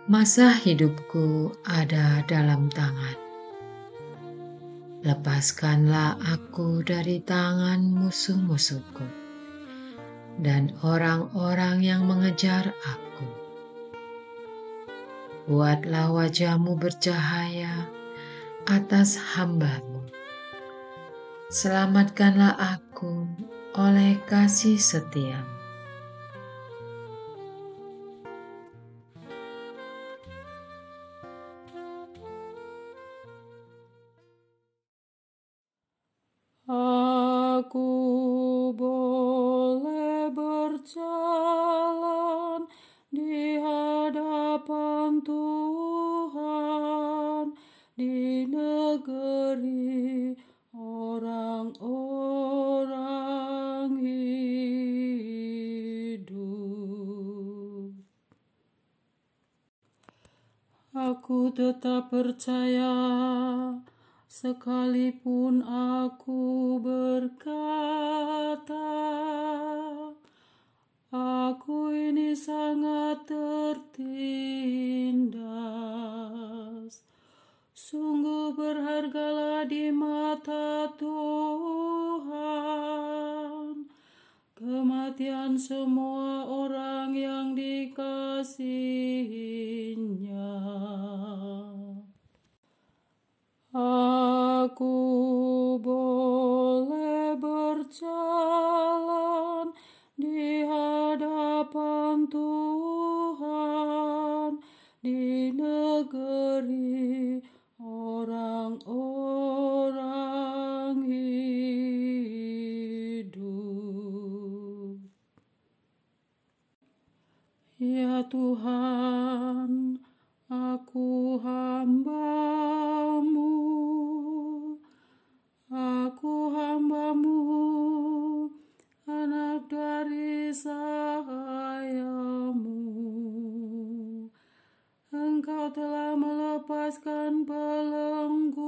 Masa hidupku ada dalam tangan. Lepaskanlah aku dari tangan musuh-musuhku dan orang-orang yang mengejar aku. Buatlah wajah-Mu bercahaya atas hamba-Mu. Selamatkanlah aku oleh kasih setia-Mu. Aku boleh berjalan di hadapan Tuhan di negeri orang-orang hidup. Aku tetap percaya sekalipun aku berkata, aku ini sangat tertindas. Sungguh berhargalah di mata Tuhan kematian semua orang yang dikasihinya. Aku boleh berjalan di hadapan Tuhan di negeri orang-orang hidup. Ya Tuhan, aku hamba-Mu, anak dari sahayamu. Engkau telah melepaskan belengguku.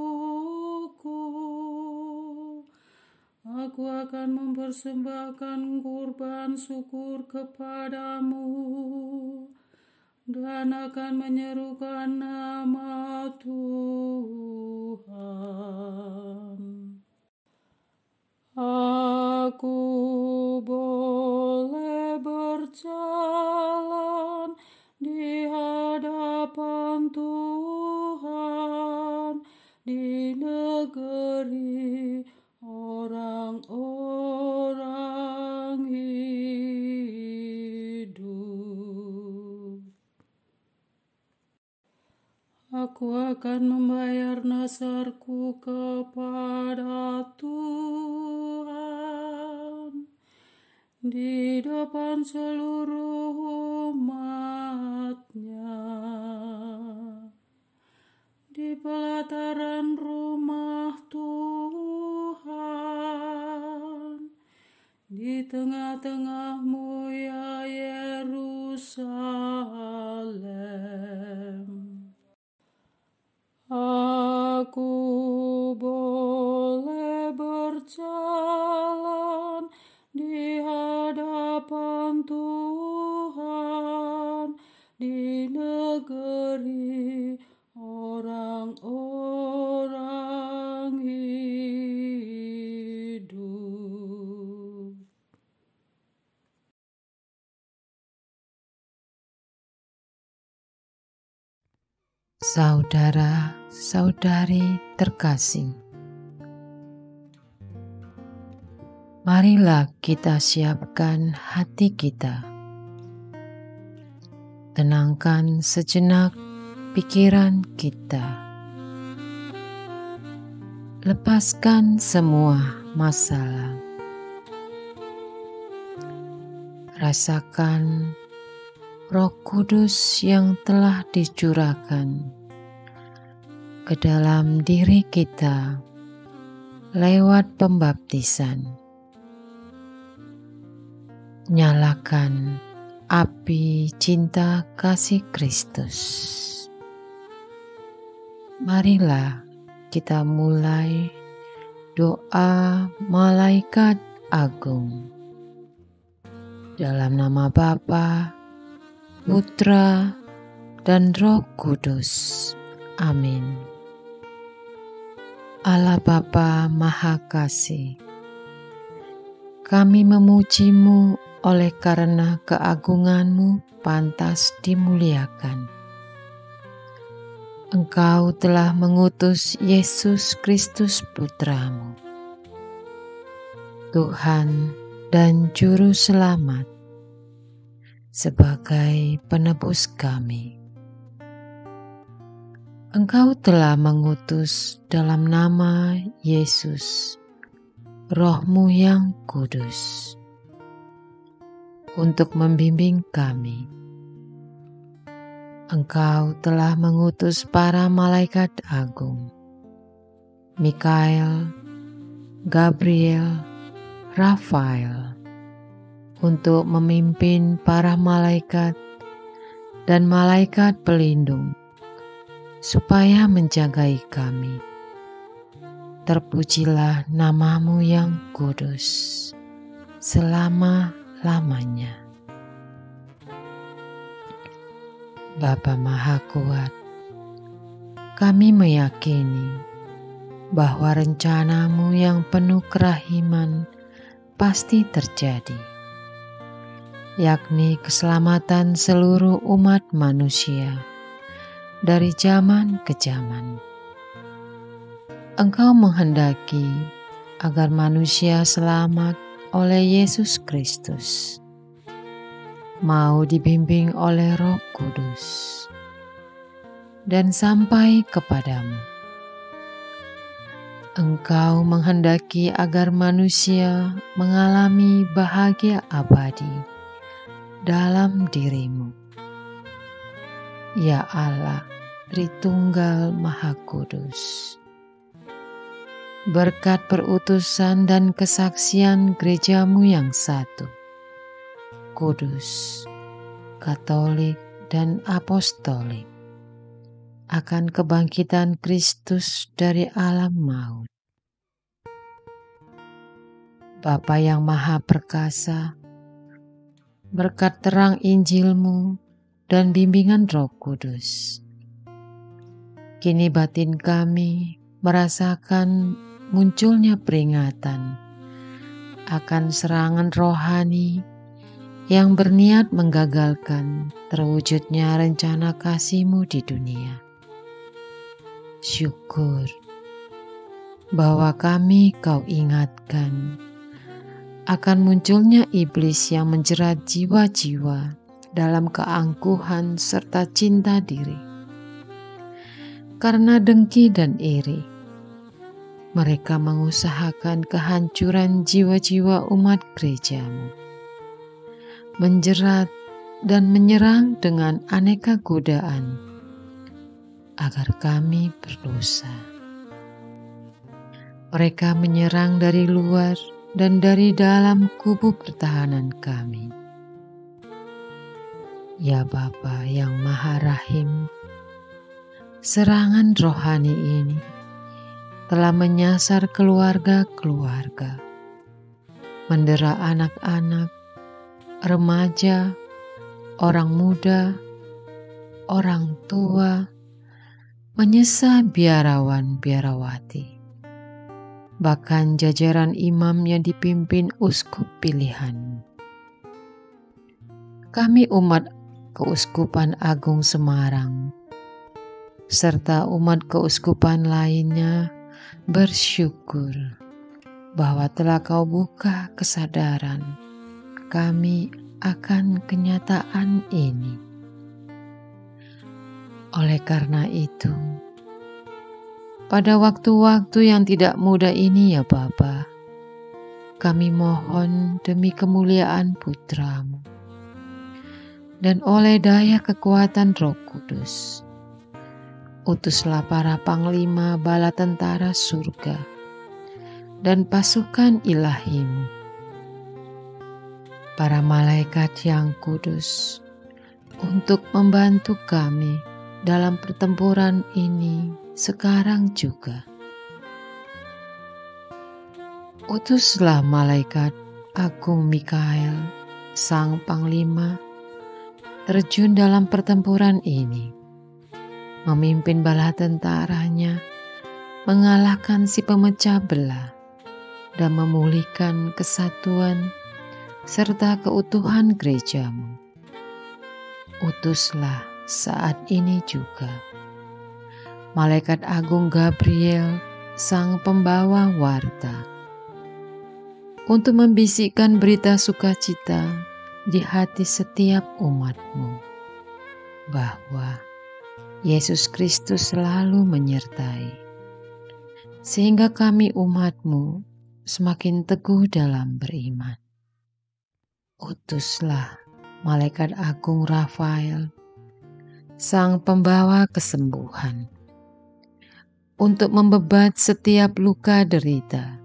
Aku akan mempersembahkan kurban syukur kepadamu dan akan menyerukan nama Tuhan. Aku boleh berjalan di hadapan Tuhan di negeri orang-orang hidup. Aku akan membayar nazarku kepada Tuhan di depan seluruh umat-Nya, di pelataran rumah Tuhan, di tengah-tengah-Mu ya Yerusalem. Aku boleh berjalan di hadapan Tuhan di negeri orang-orang hidup. Saudara-saudari terkasih, marilah kita siapkan hati kita. Tenangkan sejenak pikiran kita. Lepaskan semua masalah. Rasakan Roh Kudus yang telah dicurahkan ke dalam diri kita lewat pembaptisan. Nyalakan api cinta kasih Kristus. Marilah kita mulai doa malaikat agung. Dalam nama Bapa Putra, dan Roh Kudus. Amin. Allah Bapa Maha Kasih, kami memuji-Mu oleh karena keagungan-Mu pantas dimuliakan. Engkau telah mengutus Yesus Kristus Putra-Mu, Tuhan dan Juru Selamat, sebagai penebus kami. Engkau telah mengutus dalam nama Yesus, Roh-Mu yang kudus, untuk membimbing kami. Engkau telah mengutus para malaikat agung, Mikael, Gabriel, Rafael, untuk memimpin para malaikat dan malaikat pelindung, supaya menjagai kami. Terpujilah nama-Mu yang kudus, selama-lamanya. Bapa Maha Kuat, kami meyakini bahwa rencana-Mu yang penuh kerahiman pasti terjadi, yakni keselamatan seluruh umat manusia dari zaman ke zaman. Engkau menghendaki agar manusia selamat oleh Yesus Kristus, mau dibimbing oleh Roh Kudus, dan sampai kepadamu. Engkau menghendaki agar manusia mengalami bahagia abadi dalam diri-Mu. Ya Allah, Tritunggal Maha Kudus, berkat perutusan dan kesaksian gereja-Mu yang satu, kudus, katolik, dan apostolik, akan kebangkitan Kristus dari alam maut. Bapa yang Maha Perkasa, berkat terang Injil-Mu dan bimbingan Roh Kudus, kini batin kami merasakan munculnya peringatan akan serangan rohani yang berniat menggagalkan terwujudnya rencana kasih-Mu di dunia. Syukur bahwa kami Kau ingatkan akan munculnya iblis yang menjerat jiwa-jiwa dalam keangkuhan serta cinta diri. Karena dengki dan iri, mereka mengusahakan kehancuran jiwa-jiwa umat gereja-Mu, menjerat dan menyerang dengan aneka godaan agar kami berdosa. Mereka menyerang dari luar dan dari dalam kubu pertahanan kami. Ya Bapa yang Maha Rahim, serangan rohani ini telah menyasar keluarga-keluarga, mendera anak-anak, remaja, orang muda, orang tua, menyesa biarawan-biarawati, bahkan jajaran imam yang dipimpin uskup pilihan. Kami umat Keuskupan Agung Semarang, serta umat keuskupan lainnya bersyukur bahwa telah Kau buka kesadaran kami akan kenyataan ini. Oleh karena itu, pada waktu-waktu yang tidak mudah ini ya Bapa, kami mohon demi kemuliaan Putra-Mu dan oleh daya kekuatan Roh Kudus, utuslah para panglima bala tentara surga dan pasukan ilahi-Mu, para malaikat yang kudus, untuk membantu kami dalam pertempuran ini sekarang juga. Utuslah malaikat agung Mikael, sang panglima, terjun dalam pertempuran ini, memimpin bala tentaranya, mengalahkan si pemecah belah, dan memulihkan kesatuan serta keutuhan gerejamu. Utuslah saat ini juga Malaikat Agung Gabriel, sang pembawa warta, untuk membisikkan berita sukacita di hati setiap umatmu, bahwa Yesus Kristus selalu menyertai, sehingga kami umatmu semakin teguh dalam beriman. Utuslah Malaikat Agung Rafael, sang pembawa kesembuhan, untuk membebat setiap luka derita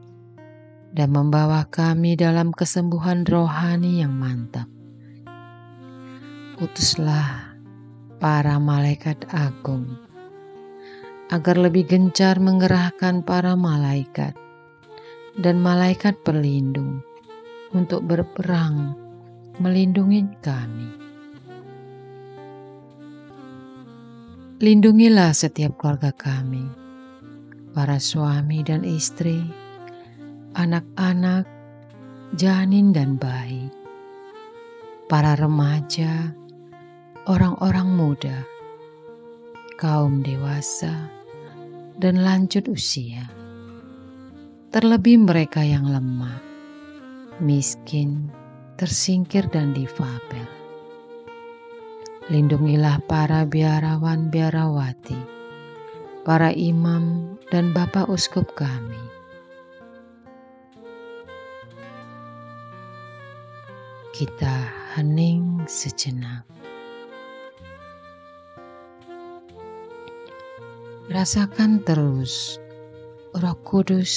dan membawa kami dalam kesembuhan rohani yang mantap. Utuslah para malaikat agung agar lebih gencar mengerahkan para malaikat dan malaikat pelindung untuk berperang melindungi kami. Lindungilah setiap keluarga kami, para suami dan istri, anak-anak, janin dan bayi, para remaja, orang-orang muda, kaum dewasa, dan lanjut usia, terlebih mereka yang lemah, miskin, tersingkir, dan difabel. Lindungilah para biarawan-biarawati, para imam dan bapak uskup kami. Kita hening sejenak. Rasakan terus Roh Kudus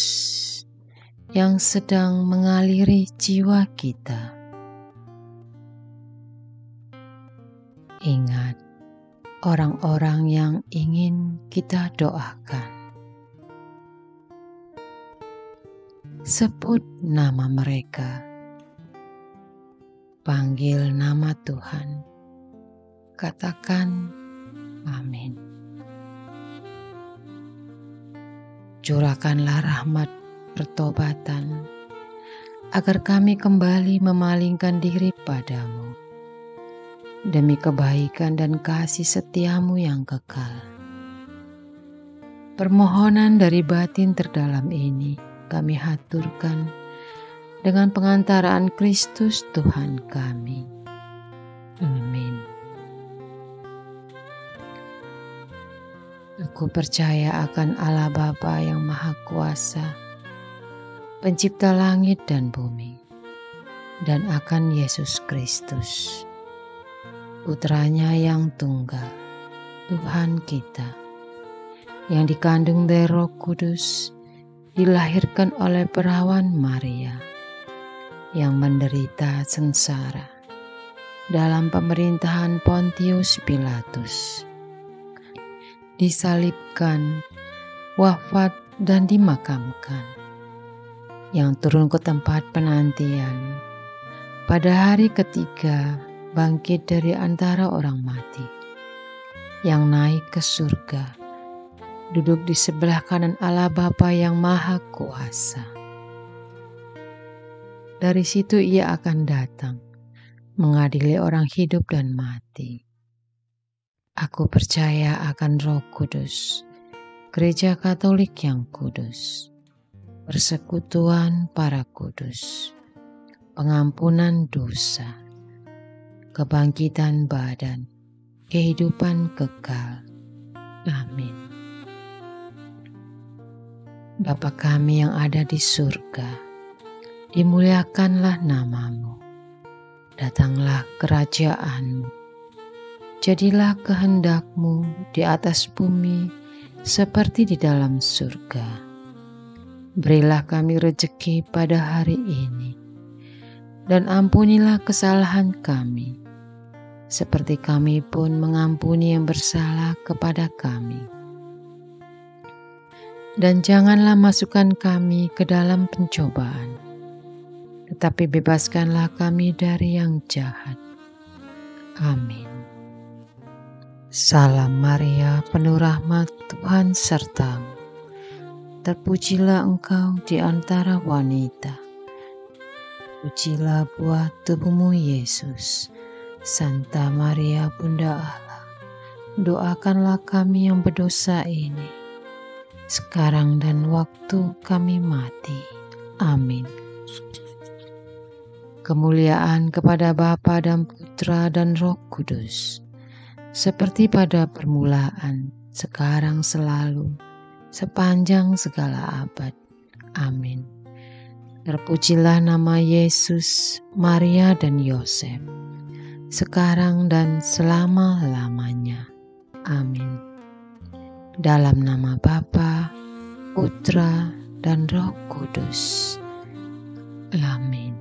yang sedang mengaliri jiwa kita. Ingat orang-orang yang ingin kita doakan. Sebut nama mereka. Panggil nama Tuhan. Katakan amin. Curahkanlah rahmat pertobatan agar kami kembali memalingkan diri padamu, demi kebaikan dan kasih setiamu yang kekal. Permohonan dari batin terdalam ini kami haturkan dengan pengantaraan Kristus Tuhan kami. Amin. Aku percaya akan Allah Bapa yang Maha Kuasa, Pencipta langit dan bumi, dan akan Yesus Kristus, Putranya yang tunggal, Tuhan kita, yang dikandung dari Roh Kudus, dilahirkan oleh perawan Maria, yang menderita sengsara dalam pemerintahan Pontius Pilatus, disalibkan, wafat, dan dimakamkan, yang turun ke tempat penantian, pada hari ketiga bangkit dari antara orang mati, yang naik ke surga, duduk di sebelah kanan Allah Bapa yang Maha Kuasa. Dari situ ia akan datang, mengadili orang hidup dan mati. Aku percaya akan Roh Kudus, Gereja Katolik yang kudus, persekutuan para kudus, pengampunan dosa, kebangkitan badan, kehidupan kekal. Amin. Bapa kami yang ada di surga, dimuliakanlah namamu. Datanglah kerajaanmu. Jadilah kehendakmu di atas bumi seperti di dalam surga. Berilah kami rejeki pada hari ini, dan ampunilah kesalahan kami, seperti kami pun mengampuni yang bersalah kepada kami. Dan janganlah masukkan kami ke dalam pencobaan, tetapi bebaskanlah kami dari yang jahat. Amin. Salam Maria, penuh rahmat, Tuhan sertamu. Terpujilah engkau di antara wanita. Pujilah buah tubuhmu Yesus. Santa Maria Bunda Allah, doakanlah kami yang berdosa ini, sekarang dan waktu kami mati. Amin. Kemuliaan kepada Bapa dan Putra dan Roh Kudus, seperti pada permulaan, sekarang selalu, sepanjang segala abad. Amin. Terpujilah nama Yesus, Maria dan Yosef, sekarang dan selama-lamanya. Amin. Dalam nama Bapa, Putra, dan Roh Kudus. Amin.